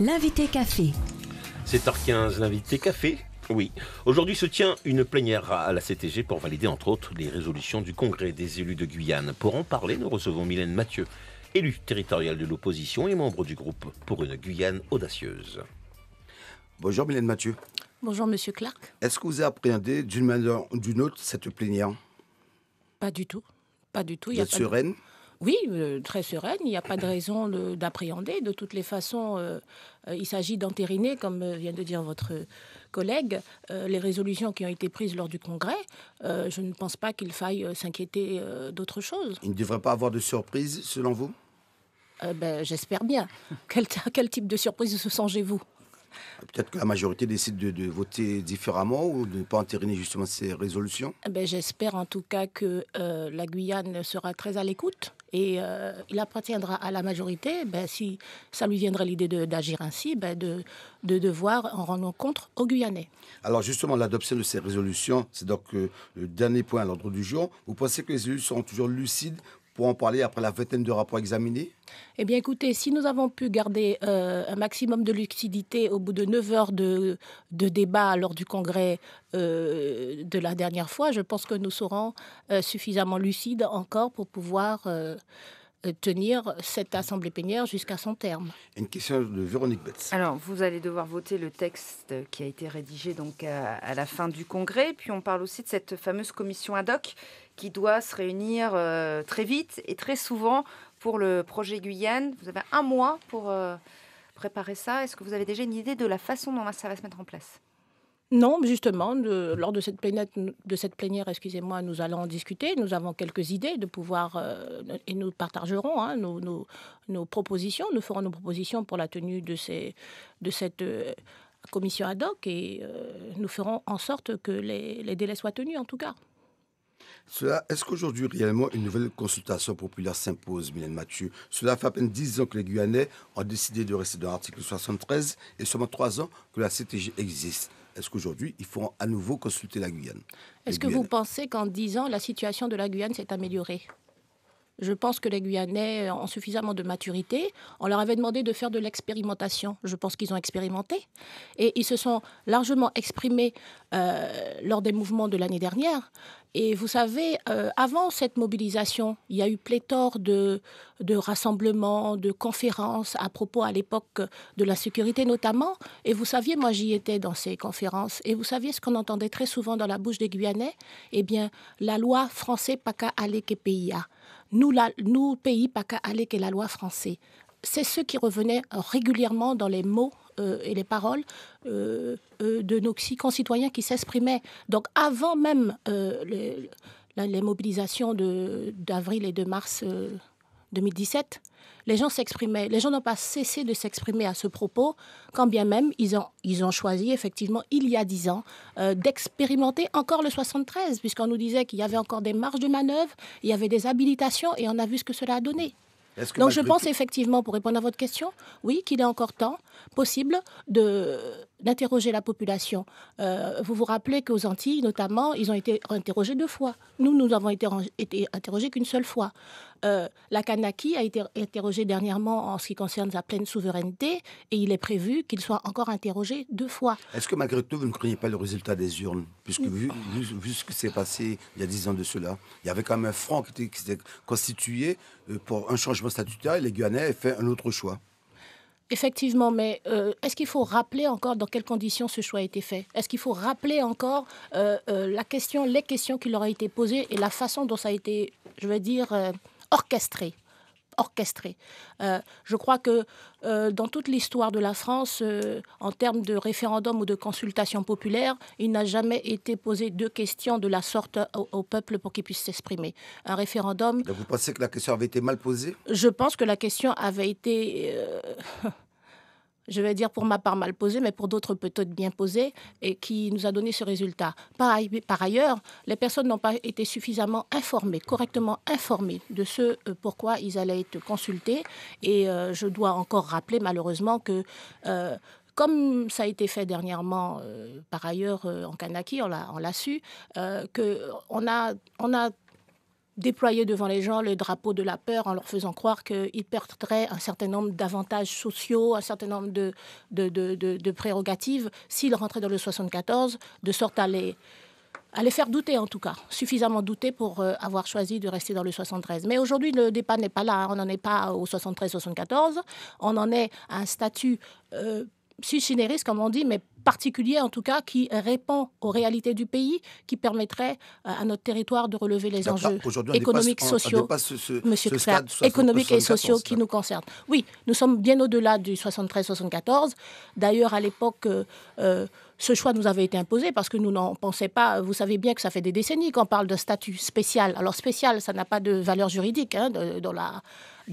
L'invité café. 7h15, l'invité café. Oui. Aujourd'hui se tient une plénière à la CTG pour valider entre autres les résolutions du Congrès des élus de Guyane. Pour en parler, nous recevons Mylène Mathieu, élue territoriale de l'opposition et membre du groupe pour une Guyane audacieuse. Bonjour Mylène Mathieu. Bonjour Monsieur Clark. Est-ce que vous appréhendez d'une manière ou d'une autre cette plénière? Pas du tout. Pas du tout. Vous êtes sereine? Oui, très sereine. Il n'y a pas de raison d'appréhender. De toutes les façons, il s'agit d'entériner, comme vient de dire votre collègue, les résolutions qui ont été prises lors du Congrès. Je ne pense pas qu'il faille s'inquiéter d'autre chose. Il ne devrait pas avoir de surprise, selon vous? J'espère bien. Quel type de surprise songez-vous? Peut-être que la majorité décide de voter différemment ou de ne pas entériner justement ces résolutions? J'espère en tout cas que la Guyane sera très à l'écoute et il appartiendra à la majorité, si ça lui viendrait l'idée d'agir ainsi, de devoir en rendre compte aux Guyanais. Alors justement, l'adoption de ces résolutions, c'est donc le dernier point à l'ordre du jour. Vous pensez que les élus seront toujours lucides pour en parler après la vingtaine de rapports examinés? Eh bien, écoutez, si nous avons pu garder un maximum de lucidité au bout de 9 heures de débat lors du congrès de la dernière fois, je pense que nous serons suffisamment lucides encore pour pouvoir tenir cette assemblée plénière jusqu'à son terme. Une question de Véronique Betts. Alors, vous allez devoir voter le texte qui a été rédigé donc à la fin du congrès. Puis on parle aussi de cette fameuse commission ad hoc qui doit se réunir très vite et très souvent pour le projet Guyane. Vous avez un mois pour préparer ça. Est-ce que vous avez déjà une idée de la façon dont ça va se mettre en place ? Non, justement, lors de cette plénière, excusez-moi, nous allons en discuter. Nous avons quelques idées de pouvoir, et nous partagerons nos propositions. Nous ferons nos propositions pour la tenue de cette commission ad hoc et nous ferons en sorte que les délais soient tenus, en tout cas. Est-ce qu'aujourd'hui, réellement, une nouvelle consultation populaire s'impose, Mylène Mathieu? Cela fait à peine 10 ans que les Guyanais ont décidé de rester dans l'article 73 et seulement 3 ans que la CTG existe. Est-ce qu'aujourd'hui, il faut à nouveau consulter la Guyane? Est-ce que vous pensez qu'en 10 ans, la situation de la Guyane s'est améliorée? Je pense que les Guyanais ont suffisamment de maturité. On leur avait demandé de faire de l'expérimentation. Je pense qu'ils ont expérimenté. Et ils se sont largement exprimés lors des mouvements de l'année dernière. Et vous savez, avant cette mobilisation, il y a eu pléthore de rassemblements, de conférences à propos à l'époque de la sécurité notamment. Et vous saviez, moi j'y étais dans ces conférences. Et vous saviez ce qu'on entendait très souvent dans la bouche des Guyanais? Eh bien, la loi française pas qu'à aller que PIA. Nous, pays pas qu'à aller que la loi française. C'est ce qui revenait régulièrement dans les mots et les paroles de nos concitoyens qui s'exprimaient. Donc avant même les mobilisations d'avril et de mars 2017, les gens s'exprimaient. Les gens n'ont pas cessé de s'exprimer à ce propos, quand bien même ils ont choisi effectivement il y a 10 ans d'expérimenter encore le 73, puisqu'on nous disait qu'il y avait encore des marges de manœuvre, il y avait des habilitations et on a vu ce que cela a donné. Donc je pense effectivement, pour répondre à votre question, oui, qu'il est encore temps possible d'interroger la population. Vous vous rappelez qu'aux Antilles, notamment, ils ont été interrogés 2 fois. Nous avons été interrogés qu'une seule fois. La Kanaki a été interrogée dernièrement en ce qui concerne sa pleine souveraineté et il est prévu qu'il soit encore interrogé 2 fois. Est-ce que malgré tout, vous ne craignez pas le résultat des urnes? Puisque vu ce qui s'est passé il y a 10 ans de cela, il y avait quand même un front qui s'était constitué pour un changement statutaire et les Guyanais ont fait un autre choix. Effectivement, mais est-ce qu'il faut rappeler encore dans quelles conditions ce choix a été fait? Est-ce qu'il faut rappeler encore les questions qui leur ont été posées et la façon dont ça a été, je veux dire, orchestré? Je crois que dans toute l'histoire de la France, en termes de référendum ou de consultation populaire, il n'a jamais été posé 2 questions de la sorte au peuple pour qu'il puisse s'exprimer. Un référendum... Donc vous pensez que la question avait été mal posée? Je pense que la question avait été... je vais dire pour ma part mal posée, mais pour d'autres peut-être bien posée, et qui nous a donné ce résultat. Par ailleurs, les personnes n'ont pas été suffisamment informées, correctement informées de ce pourquoi ils allaient être consultés. Et je dois encore rappeler malheureusement que... comme ça a été fait dernièrement, par ailleurs, en Kanaki, on l'a su, qu'on a déployer devant les gens le drapeau de la peur en leur faisant croire qu'ils perdraient un certain nombre d'avantages sociaux, un certain nombre de prérogatives s'ils rentraient dans le 74, de sorte à les faire douter en tout cas, suffisamment douter pour avoir choisi de rester dans le 73. Mais aujourd'hui, le débat n'est pas là, on n'en est pas au 73-74, on en est à un statut sui generis, comme on dit, mais particulier en tout cas, qui répond aux réalités du pays, qui permettrait à notre territoire de relever les enjeux économiques, sociaux, Monsieur Clerc, économiques et sociaux qui nous concernent. Oui, nous sommes bien au-delà du 73-74. D'ailleurs, à l'époque, ce choix nous avait été imposé parce que nous n'en pensions pas. Vous savez bien que ça fait des décennies qu'on parle de statut spécial. Alors spécial, ça n'a pas de valeur juridique dans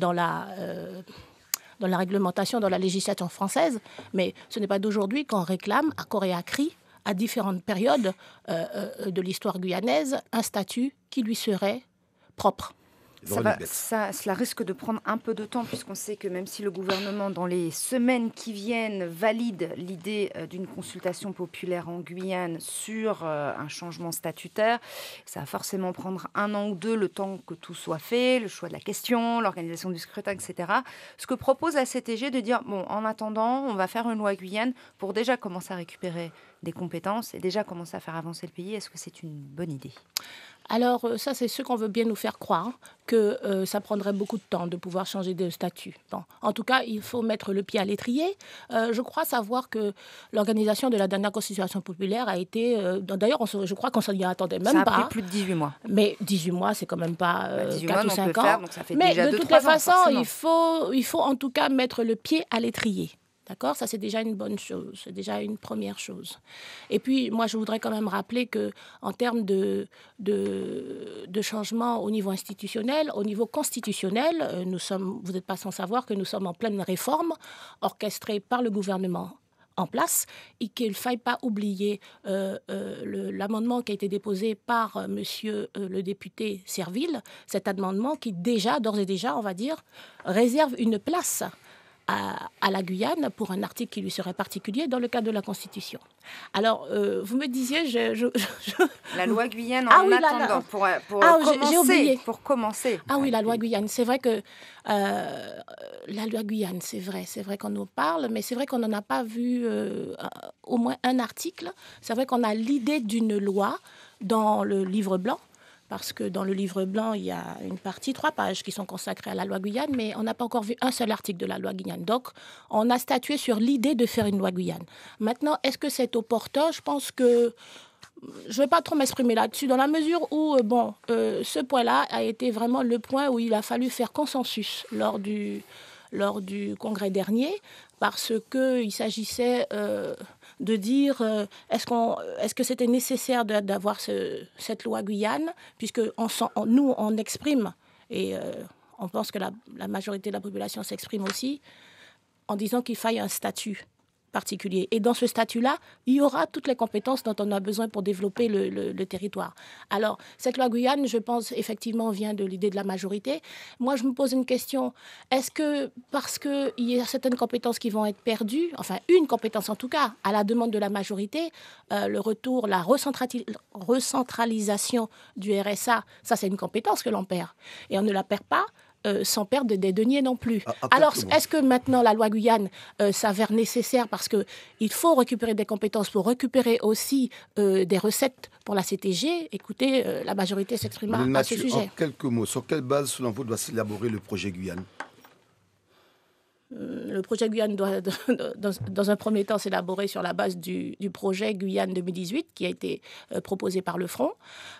la réglementation, dans la législation française, mais ce n'est pas d'aujourd'hui qu'on réclame à corps et à cri, à différentes périodes de l'histoire guyanaise, un statut qui lui serait propre. Cela risque de prendre un peu de temps, puisqu'on sait que même si le gouvernement, dans les semaines qui viennent, valide l'idée d'une consultation populaire en Guyane sur un changement statutaire, ça va forcément prendre 1 an ou 2, le temps que tout soit fait, le choix de la question, l'organisation du scrutin, etc. Ce que propose la CTG de dire, bon, en attendant, on va faire une loi Guyane pour déjà commencer à récupérer des compétences et déjà commencer à faire avancer le pays. Est-ce que c'est une bonne idée ? Alors ça, c'est ce qu'on veut bien nous faire croire, que ça prendrait beaucoup de temps de pouvoir changer de statut. Bon, en tout cas, il faut mettre le pied à l'étrier. Je crois savoir que l'organisation de la dernière constitution populaire a été... D'ailleurs, je crois qu'on s'en y attendait même pas. Ça a pris plus de 18 mois. Mais 18 mois, c'est quand même pas 4 ou 5 ans. Faire, donc ça fait mais déjà de toutes les façons, il faut en tout cas mettre le pied à l'étrier. D'accord ? Ça, c'est déjà une bonne chose. C'est déjà une première chose. Et puis, moi, je voudrais quand même rappeler qu'en termes de changement au niveau institutionnel, au niveau constitutionnel, vous n'êtes pas sans savoir que nous sommes en pleine réforme orchestrée par le gouvernement en place et qu'il ne faille pas oublier l'amendement qui a été déposé par monsieur le député Serville, cet amendement qui déjà, d'ores et déjà, on va dire, réserve une place à la Guyane pour un article qui lui serait particulier dans le cadre de la Constitution. Alors, vous me disiez... La loi Guyane en attendant, pour commencer. Ah oui, la loi Guyane. C'est vrai que la loi Guyane, c'est vrai qu'on nous parle, mais c'est vrai qu'on n'en a pas vu au moins un article. C'est vrai qu'on a l'idée d'une loi dans le livre blanc, parce que dans le livre blanc, il y a une partie, 3 pages, qui sont consacrées à la loi Guyane, mais on n'a pas encore vu un seul article de la loi Guyane. Donc, on a statué sur l'idée de faire une loi Guyane. Maintenant, est-ce que c'est opportun ? Je pense que je ne vais pas trop m'exprimer là-dessus, dans la mesure où, ce point-là a été vraiment le point où il a fallu faire consensus lors du congrès dernier, parce qu'il s'agissait de dire est-ce que c'était nécessaire d'avoir cette loi Guyane, puisque nous, on exprime, et on pense que la majorité de la population s'exprime aussi, en disant qu'il faille un statut particulier. Et dans ce statut-là, il y aura toutes les compétences dont on a besoin pour développer le territoire. Alors, cette loi Guyane, je pense, effectivement, vient de l'idée de la majorité. Moi, je me pose une question. Est-ce que, parce qu'il y a certaines compétences qui vont être perdues, enfin, une compétence en tout cas, à la demande de la majorité, le retour, la recentralisation du RSA, ça, c'est une compétence que l'on perd. Et on ne la perd pas sans perdre des deniers non plus. Alors, est-ce que maintenant la loi Guyane s'avère nécessaire parce qu'il faut récupérer des compétences pour récupérer aussi des recettes pour la CTG ? Écoutez, la majorité s'exprimera à ce sujet. En quelques mots, sur quelle base, selon vous, doit s'élaborer le projet Guyane ? Le projet Guyane doit, dans un premier temps, s'élaborer sur la base du projet Guyane 2018 qui a été proposé par le Front,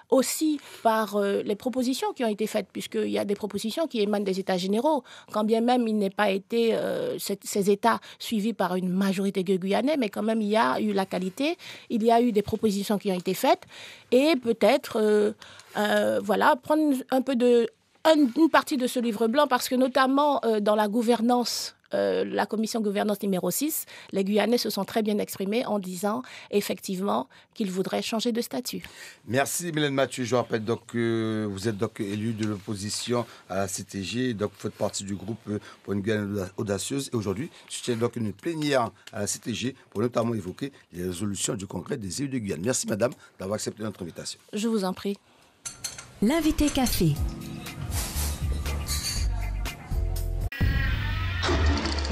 aussi par les propositions qui ont été faites, puisqu'il y a des propositions qui émanent des États généraux, quand bien même il n'ait pas été, ces États, suivis par une majorité guyanais, mais quand même il y a eu la qualité, il y a eu des propositions qui ont été faites, et peut-être, prendre un peu une partie de ce livre blanc, parce que notamment dans la gouvernance, la commission gouvernance numéro 6, les Guyanais se sont très bien exprimés en disant effectivement qu'ils voudraient changer de statut. Merci Mylène Mathieu. Je rappelle donc que vous êtes donc élu de l'opposition à la CTG, donc vous faites partie du groupe pour une Guyane audacieuse. Et aujourd'hui, je tiens donc une plénière à la CTG pour notamment évoquer les résolutions du congrès des élus de Guyane. Merci madame d'avoir accepté notre invitation. Je vous en prie. L'invité café.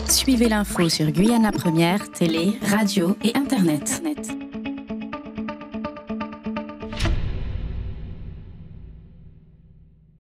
Suivez l'info sur Guyana Première, télé, radio et internet.